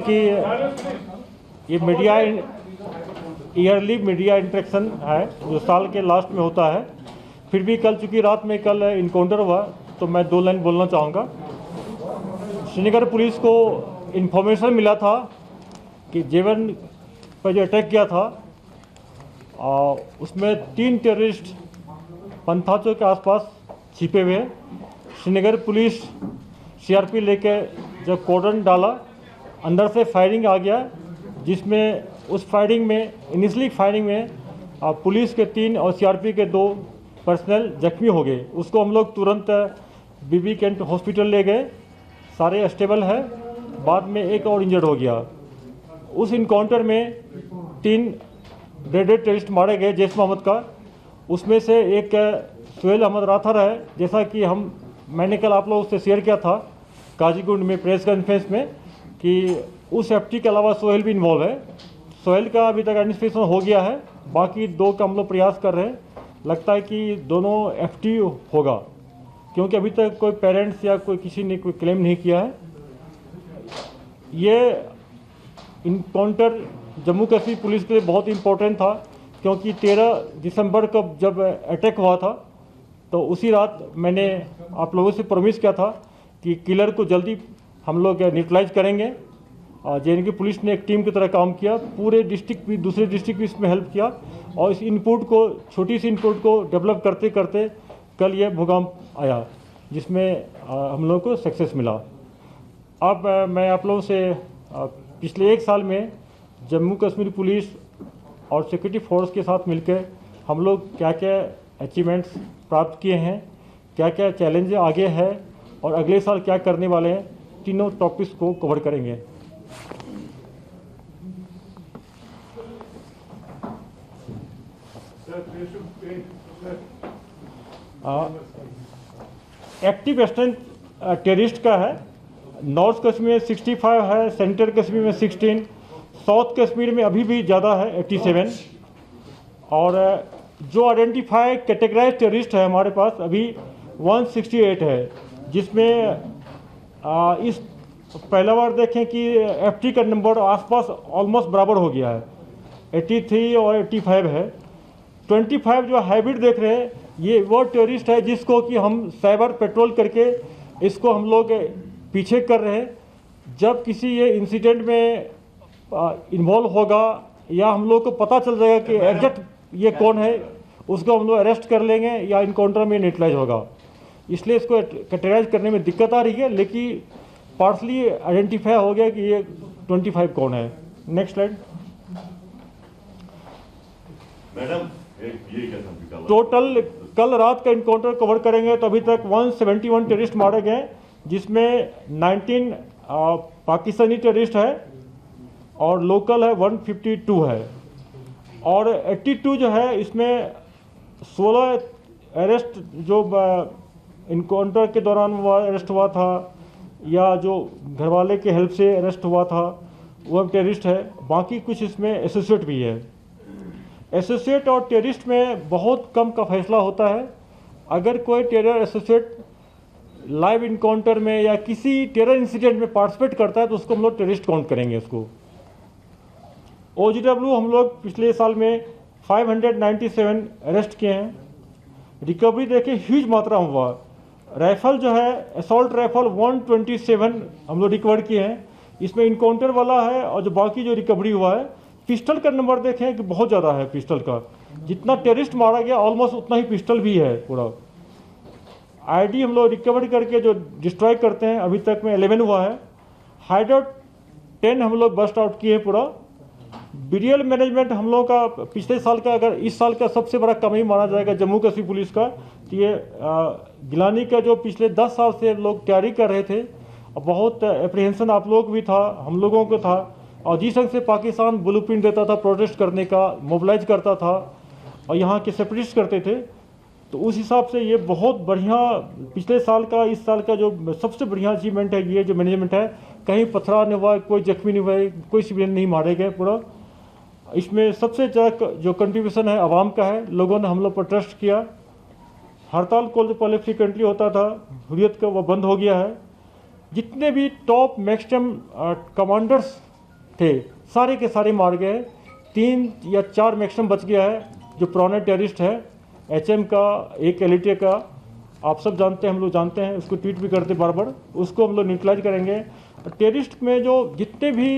कि ये media yearly media interaction है जो साल के लास्ट में होता है। फिर भी चूँकि रात में कल इनकाउंटर हुआ तो मैं 2 लाइन बोलना चाहूँगा। श्रीनगर पुलिस को इन्फॉर्मेशन मिला था कि जेवन पर जो अटैक किया था उसमें 3 टेररिस्ट पंथाचो के आसपास छिपे हुए हैं। श्रीनगर पुलिस सीआरपी लेके जब कॉर्डन डाला, अंदर से फायरिंग आ गया, जिसमें उस फायरिंग में इनिशियली फायरिंग में पुलिस के 3 और सीआरपी के 2 पर्सनल जख्मी हो गए। उसको हम लोग तुरंत बीबी कैंट हॉस्पिटल ले गए, सारे स्टेबल है। बाद में एक और इंजर्ड हो गया। उस इनकाउंटर में 3 डेडेड टेररिस्ट मारे गए जैश मोहम्मद का। उसमें से एक सोहेल अहमद राथर है, जैसा कि मैंने कल आप लोगों से शेयर किया था काजीगुंड में प्रेस कॉन्फ्रेंस में कि उस एफटी के अलावा सोहेल भी इन्वॉल्व है। सोहेल का अभी तक आइडेंटिफिकेशन हो गया है, बाकी 2 का हम लोग प्रयास कर रहे हैं। लगता है कि दोनों एफटी होगा, क्योंकि अभी तक कोई पेरेंट्स या किसी ने कोई क्लेम नहीं किया है। ये इनकाउंटर जम्मू कश्मीर पुलिस के लिए बहुत इम्पोर्टेंट था, क्योंकि 13 दिसंबर को जब अटैक हुआ था तो उसी रात मैंने आप लोगों से प्रॉमिस किया था कि किलर को जल्दी हम लोग न्यूट्रलाइज करेंगे। जेएनके पुलिस ने एक टीम की तरह काम किया, पूरे डिस्ट्रिक्ट भी, दूसरे डिस्ट्रिक्ट भी इसमें हेल्प किया और इस इनपुट को, छोटी सी इनपुट को डेवलप करते करते कल ये भूकंप आया, जिसमें हम लोगों को सक्सेस मिला। अब मैं आप लोगों से पिछले 1 साल में जम्मू कश्मीर पुलिस और सिक्योरिटी फोर्स के साथ मिलकर हम लोग क्या क्या अचीवमेंट्स प्राप्त किए हैं, क्या क्या चैलेंज आगे है और अगले साल क्या करने वाले हैं, तीनों टॉपिक्स को कवर करेंगे। एक्टिव स्ट्रेंथ टेररिस्ट का है, नॉर्थ कश्मीर में 65 है, सेंट्रल कश्मीर में 16, साउथ कश्मीर में अभी भी ज़्यादा है 87। और जो आइडेंटिफाई कैटेगराइज टेररिस्ट है हमारे पास अभी 168 है, जिसमें इस पहला बार देखें कि एफटी का नंबर आसपास ऑलमोस्ट बराबर हो गया है, 83 और 85 है। 25 जो हाइब्रिड देख रहे हैं, ये वो टेररिस्ट है जिसको कि हम साइबर पेट्रोल करके इसको हम लोग पीछे कर रहे हैं। जब किसी ये इंसिडेंट में इन्वॉल्व होगा या हम लोग को पता चल जाएगा कि एग्जैक्ट ये कौन है, उसको हम लोग अरेस्ट कर लेंगे या इनकाउंटर में न्यूट्रलाइज होगा। इसलिए इसको कैटेगराइज करने में दिक्कत आ रही है, लेकिन पार्सली आइडेंटिफाई हो गया कि ये 25 कौन है। Next slide. मैडम टोटल कल रात का इनकाउंटर कवर करेंगे तो अभी तक 171 टेररिस्ट मारे गए, जिसमें 19 पाकिस्तानी टेररिस्ट है और लोकल है 152 है। और 82 जो है, इसमें 16 अरेस्ट जो इनकाउंटर के दौरान वो अरेस्ट हुआ था या जो घरवाले के हेल्प से अरेस्ट हुआ था वो टेररिस्ट है। बाकी कुछ इसमें एसोसिएट भी है। एसोसिएट और टेररिस्ट में बहुत कम का फैसला होता है। अगर कोई टेरर एसोसिएट लाइव इनकाउंटर में या किसी टेरर इंसिडेंट में पार्टिसिपेट करता है तो उसको हम लोग टेररिस्ट काउंट करेंगे। उसको OGW हम लोग पिछले साल में 597 अरेस्ट किए हैं। रिकवरी देखें ह्यूज मात्रा में हुआ। राइफल जो है, असॉल्ट राइफल 127 हम लोग रिकवर किए हैं। इसमें इनकाउंटर वाला है और जो बाकी जो रिकवरी हुआ है। पिस्टल का नंबर देखें कि बहुत ज़्यादा है पिस्टल का, जितना टेररिस्ट मारा गया ऑलमोस्ट उतना ही पिस्टल भी है पूरा। आईडी हम लोग रिकवर करके जो डिस्ट्रॉय करते हैं, अभी तक में 11 हुआ है। हाइडआउट 10 हम लोग बस्ट आउट किए पूरा। बीरियल मैनेजमेंट हम लोग का पिछले साल का, अगर इस साल का सबसे बड़ा कमी माना जाएगा जम्मू कश्मीर पुलिस का, तो ये गिलानी का जो पिछले 10 साल से लोग तैयारी कर रहे थे, बहुत एप्रीहेंशन आप लोग भी था, हम लोगों को था। और जिस ढंग से पाकिस्तान ब्लूप्रिंट देता था प्रोटेस्ट करने का, मोबिलाइज करता था और यहाँ के सेपरेटिस्ट करते थे, तो उस हिसाब से ये बहुत बढ़िया पिछले साल का इस साल का जो सबसे बढ़िया अचीवमेंट है, ये जो मैनेजमेंट है। कहीं पथरा नहीं हुआ, कोई जख्मी नहीं हुआ, कोई सिविलियन नहीं मारे गए पूरा। इसमें सबसे ज़्यादा जो कंट्रीब्यूशन है आवाम का है। लोगों ने हम लोग पर ट्रस्ट किया। हड़ताल को जो पहले फ्रिक्वेंटली होता था, हुर्रियत का, वो बंद हो गया है। जितने भी टॉप मैक्सिमम कमांडर्स थे सारे के सारे मार गए। 3 या 4 मैक्सिमम बच गया है। जो पुराने टेररिस्ट है HM का, एक एलिटे का, आप सब जानते हैं, हम लोग जानते हैं, उसको ट्वीट भी करते बार बार, उसको हम लोग न्यूट्रलाइज करेंगे। टेररिस्ट में जो जितने भी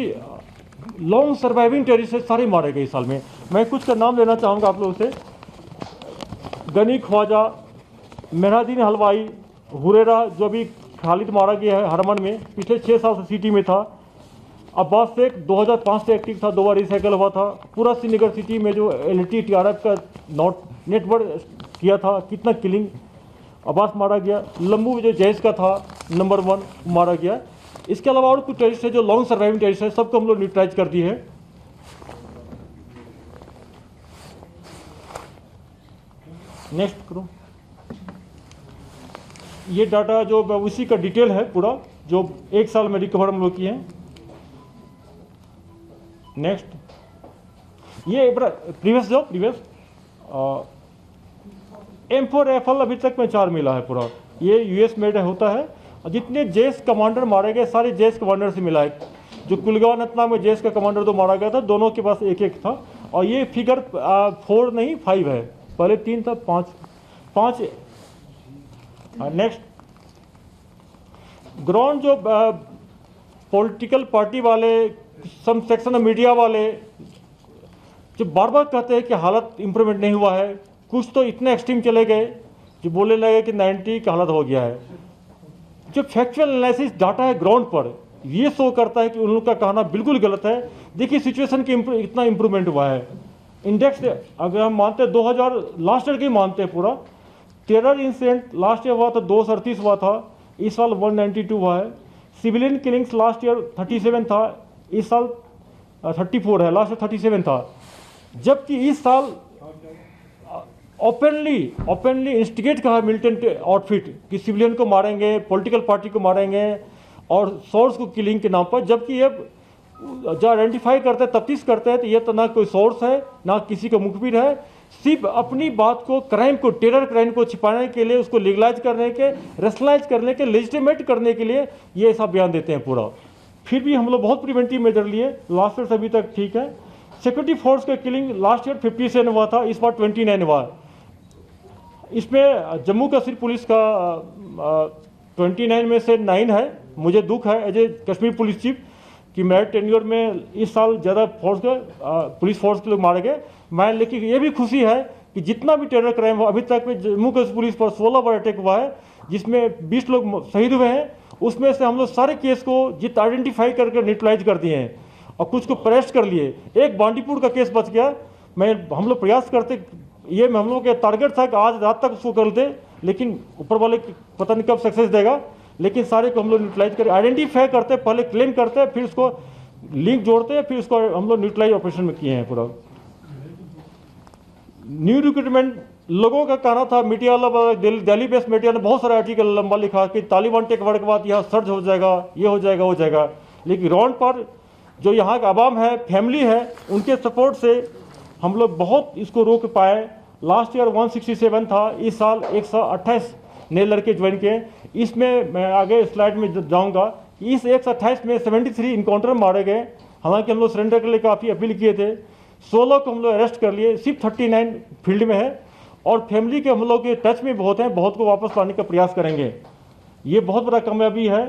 लॉन्ग सर्वाइविंग टेररिस्ट है सारे मारे गए इस साल में। मैं कुछ का नाम लेना चाहूँगा आप लोगों से। गनी ख्वाजा, मेहरादीन हलवाई, हुरेरा जो भी खालिद मारा गया है हरमन में, पिछले 6 साल से सिटी में था। अब्बास शेख 2005 से एक्टिव था, 2 बार रिसाइकल हुआ था। पूरा श्रीनगर सिटी में जो LT TRF का नेटवर्क किया था, कितना किलिंग अब्बास मारा गया। लम्बू जो जैश का था नंबर 1 मारा गया। इसके अलावा और कुछ टेररिस्ट है जो लॉन्ग सर्वाइविंग टेररिस्ट है, सबको हम लोग न्यूट्रलाइज कर दिए है। नेक्स्ट करो। ये डाटा जो उसी का डिटेल है पूरा, जो 1 साल में रिकवर हम लोग किए हैं। नेक्स्ट, ये प्रीवियस M4 राइफल अभी तक में 4 मिला है पूरा। ये US मेड होता है। और जितने जेस कमांडर मारे गए सारे जेस कमांडर से मिला है। जो कुलगांव नतला में जेस का कमांडर तो मारा गया था, दोनों के पास एक एक था। और ये फिगर 4 नहीं 5 है, पहले 3 था, 5। नेक्स्ट, ग्राउंड जो पॉलिटिकल पार्टी वाले, सम सेक्शन ऑफ मीडिया वाले जो बार बार कहते हैं कि हालत इंप्रूवमेंट नहीं हुआ है, कुछ तो इतने एक्सट्रीम चले गए जो बोलने लगे कि 90 का हालत हो गया है। जो फैक्चुअल एनालिसिस डाटा है ग्राउंड पर, ये शो करता है कि उन लोग का कहना बिल्कुल गलत है। देखिए सिचुएशन की इतना इंप्रूवमेंट हुआ है। इंडेक्स अगर हम मानते हैं 2000 लास्ट ईयर के मानते हैं पूरा, टेरर इंसिडेंट लास्ट ईयर हुआ था 238 हुआ था, इस साल 192 हुआ है। सिविलियन किलिंग्स लास्ट ईयर 37 था, इस साल 34 है, लास्ट ईयर 37 था। जबकि इस साल ओपनली इंस्टिगेट कहा मिलिटेंट आउटफिट कि सिविलियन को मारेंगे, पॉलिटिकल पार्टी को मारेंगे और सोर्स को किलिंग के नाम पर। जबकि ये जो आइडेंटिफाई करते हैं, तफ्तीश करते हैं, तो ये तो ना कोई सोर्स है ना किसी का मुखबिर है, सिर्फ अपनी बात को, क्राइम को, टेरर क्राइम को छिपाने के लिए, उसको लीगलाइज करने के, रेशनलाइज करने के, लेजिटिमेट करने के लिए ये ऐसा बयान देते हैं पूरा। फिर भी हम लोग बहुत प्रिवेंटिव मेजर लिए, लास्ट ईयर से अभी तक ठीक है। सिक्योरिटी फोर्स का किलिंग लास्ट ईयर 57 हुआ था, इस बार 29 हुआ। इसमें जम्मू कश्मीर पुलिस का 29 में से 9 है। मुझे दुख है as a Kashmir police chief कि मेरे टेन्योर में इस साल ज़्यादा फोर्स के पुलिस फोर्स के लोग मारे गए। मैं लेकिन ये भी खुशी है कि जितना भी टेरर क्राइम हुआ अभी तक में जम्मू कश्मीर पुलिस पर 16 बार अटैक हुआ है, जिसमें 20 लोग शहीद हुए हैं। उसमें से हम लोग सारे केस को आइडेंटिफाई करके न्यूट्रलाइज कर दिए हैं और कुछ को अरेस्ट कर लिए। एक बांडीपुर का केस बच गया। हम लोग प्रयास करते, ये हम लोग का टारगेट था कि आज रात तक उसको कर दे, लेकिन ऊपर वाले पता नहीं कब सक्सेस देगा। लेकिन सारे को हम लोग न्यूट्रलाइज कर, आइडेंटिफाई करते, पहले क्लेम करते, फिर उसको लिंक जोड़ते हैं, फिर उसको हम लोग न्यूट्रलाइज ऑपरेशन में किए हैं पूरा। न्यू रिक्रूटमेंट लोगों का कहना था, मीडिया वाला दिल्ली बेस्ड मीडिया ने बहुत सारा आर्टिकल लंबा लिखा कि तालिबान टेक ओवर के बाद यहाँ सर्च हो जाएगा, ये हो जाएगा, हो जाएगा। लेकिन ग्राउंड पर जो यहाँ का आवाम है, फैमिली है, उनके सपोर्ट से हम लोग बहुत इसको रोक पाए। लास्ट ईयर 167 था, इस साल 128 नए लड़के ज्वाइन किए। इसमें मैं आगे स्लाइड में जाऊंगा। इस 128 में 73 इनकाउंटर मारे गए। हालांकि हम लोग सरेंडर के लिए काफ़ी अपील किए थे। 16 को हम लोग अरेस्ट कर लिए, सिर्फ 39 फील्ड में है। और फैमिली के हम लोग के टच में बहुत हैं, बहुत को वापस लाने का प्रयास करेंगे। ये बहुत बड़ा कामयाबी है।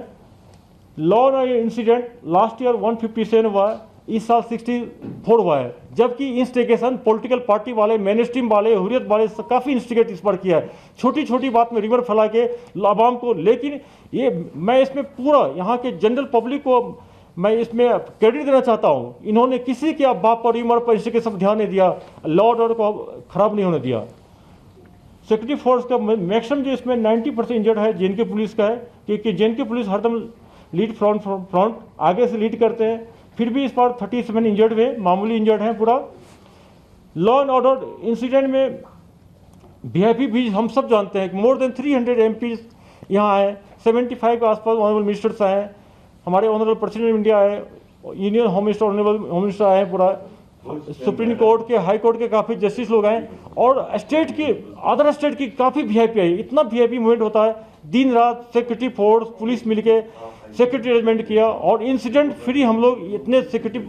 Law and incident last year 157 हुआ है, इस साल 64 हुआ है। जबकि इंस्टिगेशन पॉलिटिकल पार्टी वाले, मेन स्ट्रीम वाले, हुर्रियत वाले काफ़ी इंस्टिगेट इस पर किया है, छोटी छोटी बात में रिवर फैला के आवाम को। लेकिन ये मैं इसमें पूरा यहाँ के जनरल पब्लिक को मैं इसमें क्रेडिट देना चाहता हूँ। इन्होंने किसी के बाप पर, उम्र पर, इसके सब ध्यान नहीं दिया, लॉ एंड ऑर्डर को खराब नहीं होने दिया। सिक्योरिटी फोर्स का मैक्सिमम जो इसमें 90% इंजर्ड है JNK पुलिस का है, क्योंकि JNK पुलिस हरदम लीड फ्रंट आगे से लीड करते हैं। फिर भी इस बार 37 इंजर्ड हुए, मामूली इंजर्ड हैं पूरा। लॉ एंड ऑर्डर इंसिडेंट में VIP भी हम सब जानते हैं कि मोर देन 300 MPs यहाँ आए, 75 के आसपास ऑनरेबल मिनिस्टर्स आए, हमारे ऑनरेबल प्रेसिडेंट ऑफ इंडिया आए, union home minister, honourable home minister आए, पूरा सुप्रीम कोर्ट के, हाई कोर्ट के काफ़ी जस्टिस लोग आए, और स्टेट की, अदर स्टेट की काफ़ी VIP आई। इतना VIP मूवमेंट होता है, दिन रात सिक्योरिटी फोर्स, पुलिस मिलके सिक्योरिटी अरेंजमेंट किया और इंसिडेंट फ्री हम लोग इतने सिक्योरिटी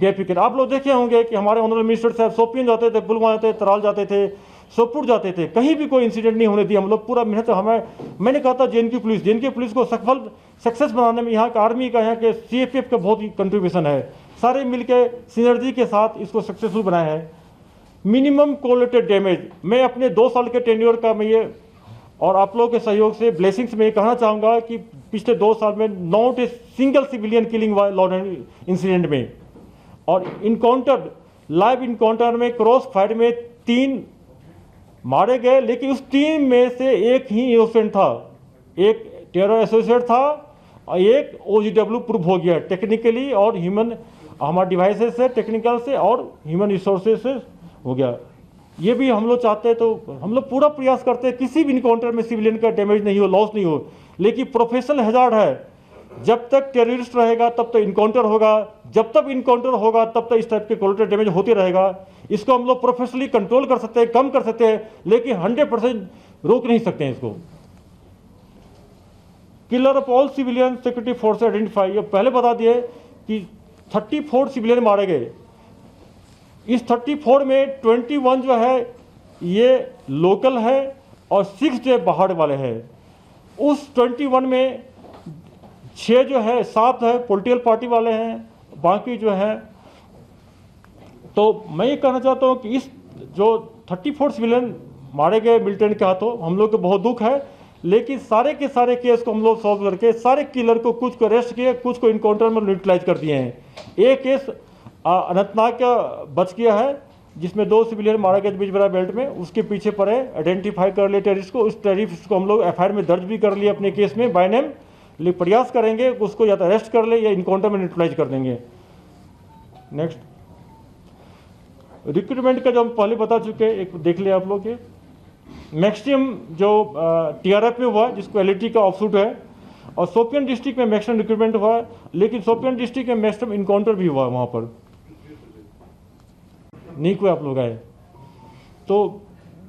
बेफिक्र। आप लोग देखे होंगे कि हमारे ऑनरेबल मिनिस्टर साहब शोपियां जाते थे, पुलवामा जाते थे, तराल जाते थे, सोपुर जाते थे, कहीं भी कोई इंसिडेंट नहीं होने दिया हम लोग। पूरा मेहनत मैंने कहा था जेएनके पुलिस को सफल सक्सेस बनाने में यहाँ का आर्मी का, यहाँ के सीएपीएफ का बहुत ही कंट्रीब्यूशन है। सारे मिलकर सिनर्जी के साथ इसको सक्सेसफुल बनाया है। मिनिमम कोलेटेड डैमेज, मैं अपने 2 साल के टेन्योर का मैं ये और आप लोगों के सहयोग से ब्लेसिंग्स में कहना चाहूँगा कि पिछले 2 साल में not a single civilian killing हुआ लॉ एंड इंसिडेंट में। और इनकाउंटर, लाइव इनकाउंटर में क्रॉस फायर में 3 मारे गए, लेकिन उस 3 में से एक ही इनोसेंट था, एक टेरर एसोसिएट था और एक OGW प्रूफ हो गया टेक्निकली और ह्यूमन, हमारे डिवाइसेस से, टेक्निकल से और ह्यूमन रिसोर्सेज से हो गया। ये भी हम लोग चाहते हैं, तो हम लोग पूरा प्रयास करते हैं किसी भी इनकाउंटर में सिविलियन का डैमेज नहीं हो, लॉस नहीं हो। लेकिन प्रोफेशनल हैजार्ड है, जब तक टेररिस्ट रहेगा तब तक इनकाउंटर होगा, जब तक इनकाउंटर होगा तब तक इस टाइप के कोलेटरल डैमेज होते रहेगा। इसको हम लोग प्रोफेशनली कंट्रोल कर सकते हैं, कम कर सकते हैं, लेकिन 100% रोक नहीं सकते हैं इसको। Killer of all civilian security force identify, ये पहले बता दिए कि 34 सिविलियन मारे गए। इस 34 में 21 जो है ये लोकल है और 6 जो बाहर वाले हैं। उस 21 में 6 जो है, 7 है पॉलिटिकल पार्टी वाले हैं, बाकी जो है। तो मैं ये कहना चाहता हूँ कि इस जो 34 सिविलियन मारे गए मिलिटेंट के हाथों, हम लोग को बहुत दुख है, लेकिन सारे के सारे केस को हम लोग सॉल्व करके सारे किलर को, कुछ को अरेस्ट किए, कुछ को इनकाउंटर में न्यूट्रलाइज कर दिए हैं। एक केस अनंतनाग का बच गया है, जिसमें 2 सिविलियन मारा गया बिजबरा बेल्ट में, उसके पीछे पड़े, आइडेंटिफाई कर लिए टेररिस्ट को। उस टेररिस्ट को हम लोग एफआईआर में दर्ज भी कर लिए अपने केस में बाय नेम, लेकिन प्रयास करेंगे उसको या तो अरेस्ट कर ले या इनकाउंटर में न्यूट्रलाइज कर देंगे। नेक्स्ट, रिक्रूटमेंट का जो हम पहले बता चुके हैं, एक देख लिया आप लोग। मैक्सिमम जो टीआरएफ में हुआ, जिसको एलईटी का ऑफशूट है, और शोपियान डिस्ट्रिक्ट में मैक्सिमम रिक्रूटमेंट हुआ, लेकिन शोपियान डिस्ट्रिक्ट में मैक्सिमम इनकाउंटर भी हुआ, वहाँ पर नहीं कोई आप लोग आए। तो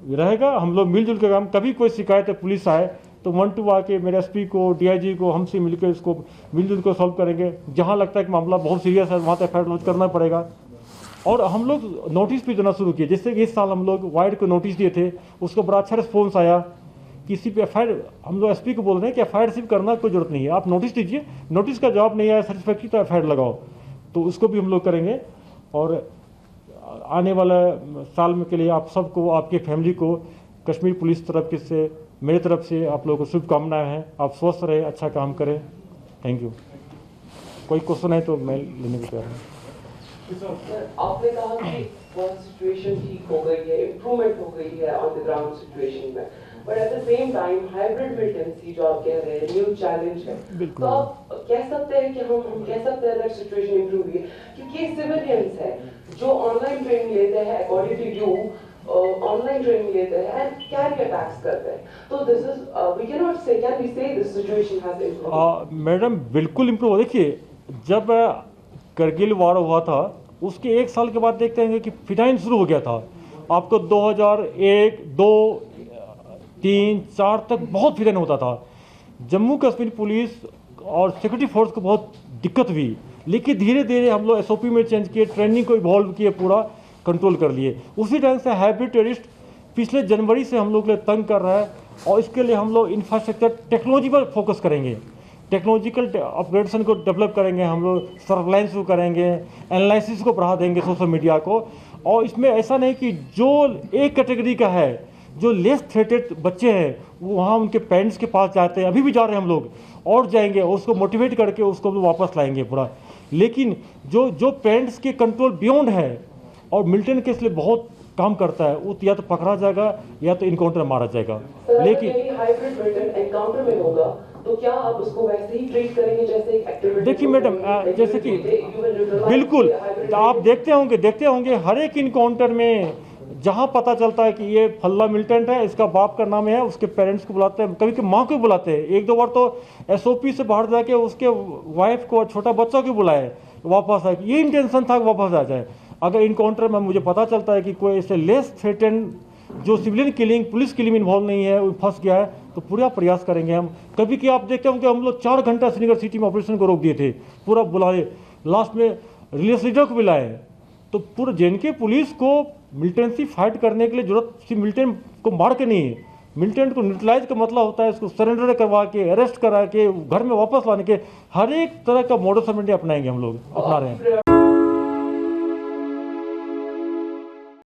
रहेगा, हम लोग मिलजुल के काम, कभी कोई शिकायत है पुलिस आए तो 1 to आके मेरे एसपी को, डीआईजी को, हमसे मिलकर इसको मिलजुल कर सॉल्व करेंगे। जहाँ लगता है कि मामला बहुत सीरियस है वहाँ तो एफआईआर लॉन्च करना पड़ेगा। और हम लोग नोटिस भी देना शुरू किए, जैसे कि इस साल हम लोग वाइड को नोटिस दिए थे, उसको बड़ा अच्छा रिस्पॉन्स आया। किसी पे एफआईआर, हम लोग एसपी को बोल रहे हैं कि एफआईआर सिर्फ करना कोई जरूरत नहीं है, आप नोटिस दीजिए, नोटिस का जवाब नहीं आया सेटिस्फैक्ट्री तो एफआईआर लगाओ, तो उसको भी हम लोग करेंगे। और आने वाला साल में के लिए आप सबको, आपके फैमिली को कश्मीर पुलिस तरफ से, मेरी तरफ से आप लोगों को शुभकामनाएं हैं। आप स्वस्थ रहे, अच्छा काम करें। Thank you. कोई क्वेश्चन है तो मैं लेने को तैयार हूँ। आपने कहा कि सिचुएशन ठीक हो गई है, इम्प्रूवमेंट हो गई है ऑन द ग्राउंड सिचुएशन में, but at the same time hybrid militancy जो आप कह रहे हैं न्यू चैलेंज है, तो आप कह सकते हैं कि हम कह सकते हैं दैट सिचुएशन इम्प्रूव हुई है, क्योंकि सिविलियंस है जो ऑनलाइन ट्रेनिंग लेते हैं according to you, online training लेते हैं एंड कैरी अटैक्स करते हैं, तो this is we can not say, can we say this situation has improved? Madam बिल्कुल इम्प्रूव। देखिए, जब करगिल वार हुआ था उसके 1 साल के बाद देखते हैं कि फिनाइन शुरू हो गया था। आपको 2001, 2, 3, 4 तक बहुत फिनाइन होता था। जम्मू कश्मीर पुलिस और सिक्योरिटी फोर्स को बहुत दिक्कत हुई, लेकिन धीरे धीरे हम लोग एसओपी में चेंज किए, ट्रेनिंग को इवॉल्व किए, पूरा कंट्रोल कर लिए। उसी ढंग से हाइब्रिड टेररिस्ट पिछले जनवरी से हम लोग के लिए तंग कर रहा है, और इसके लिए हम लोग इंफ्रास्ट्रक्चर टेक्नोलॉजी पर फोकस करेंगे, टेक्नोलॉजिकल अपग्रेडेशन को डेवलप करेंगे, हम लोग सर्वेलेंस को करेंगे, एनालिसिस को बढ़ा देंगे, सोशल मीडिया को। और इसमें ऐसा नहीं कि जो एक कैटेगरी का है, जो लेस थ्रेटेड बच्चे हैं, वो वहाँ उनके पेरेंट्स के पास जाते हैं, अभी भी जा रहे हैं हम लोग, और जाएंगे, उसको मोटिवेट करके उसको वापस लाएंगे पूरा। लेकिन जो पेरेंट्स के कंट्रोल बियॉन्ड है और मिलिटेंट के इसलिए बहुत काम करता है, वो या तो पकड़ा जाएगा या तो इनकाउंटर मारा जाएगा। लेकिन हाइब्रिड मिलिटेंट एनकाउंटर में होगा तो क्या आप उसको वैसे ही ट्रीट करेंगे जैसे एक एक्टिविटी? देखिए मैडम, जैसे कि बिल्कुल आप देखते होंगे हर एक इनकाउंटर में जहां पता चलता है कि ये फल्ला मिलिटेंट है, इसका बाप का नाम है, उसके पेरेंट्स को बुलाते हैं, कभी कभी माँ को बुलाते हैं। 1-2 बार तो एसओपी से बाहर जाके उसके वाइफ को और छोटा बच्चा को बुलाए, वापस आए, ये इंटेंशन था कि वापस आ जाए। अगर इनकाउंटर में मुझे पता चलता है कि कोई ऐसे लेस थ्रेटेंड जो सिविलियन किलिंग, पुलिस किलिंग में इन्वॉल्व नहीं है, वो फंस गया है, तो पूरा प्रयास करेंगे हम। कभी कि आप देखते होंगे हम लोग 4 घंटा श्रीनगर सिटी में ऑपरेशन को रोक दिए थे, पूरा बुलाए, लास्ट में रिलीज लीडर को बुलाए। तो पूरे जेएनके पुलिस को मिलिटेंट से फाइट करने के लिए जरूरत सिर्फ मिलिटेंट को मार के नहीं है, मिलिटेंट को न्यूट्रलाइज का मतलब होता है इसको सरेंडर करवा के, अरेस्ट करा के, घर में वापस लाने के, हर एक तरह का मोडस ऑपरेंडी अपनाएंगे हम लोग, अपना रहे हैं।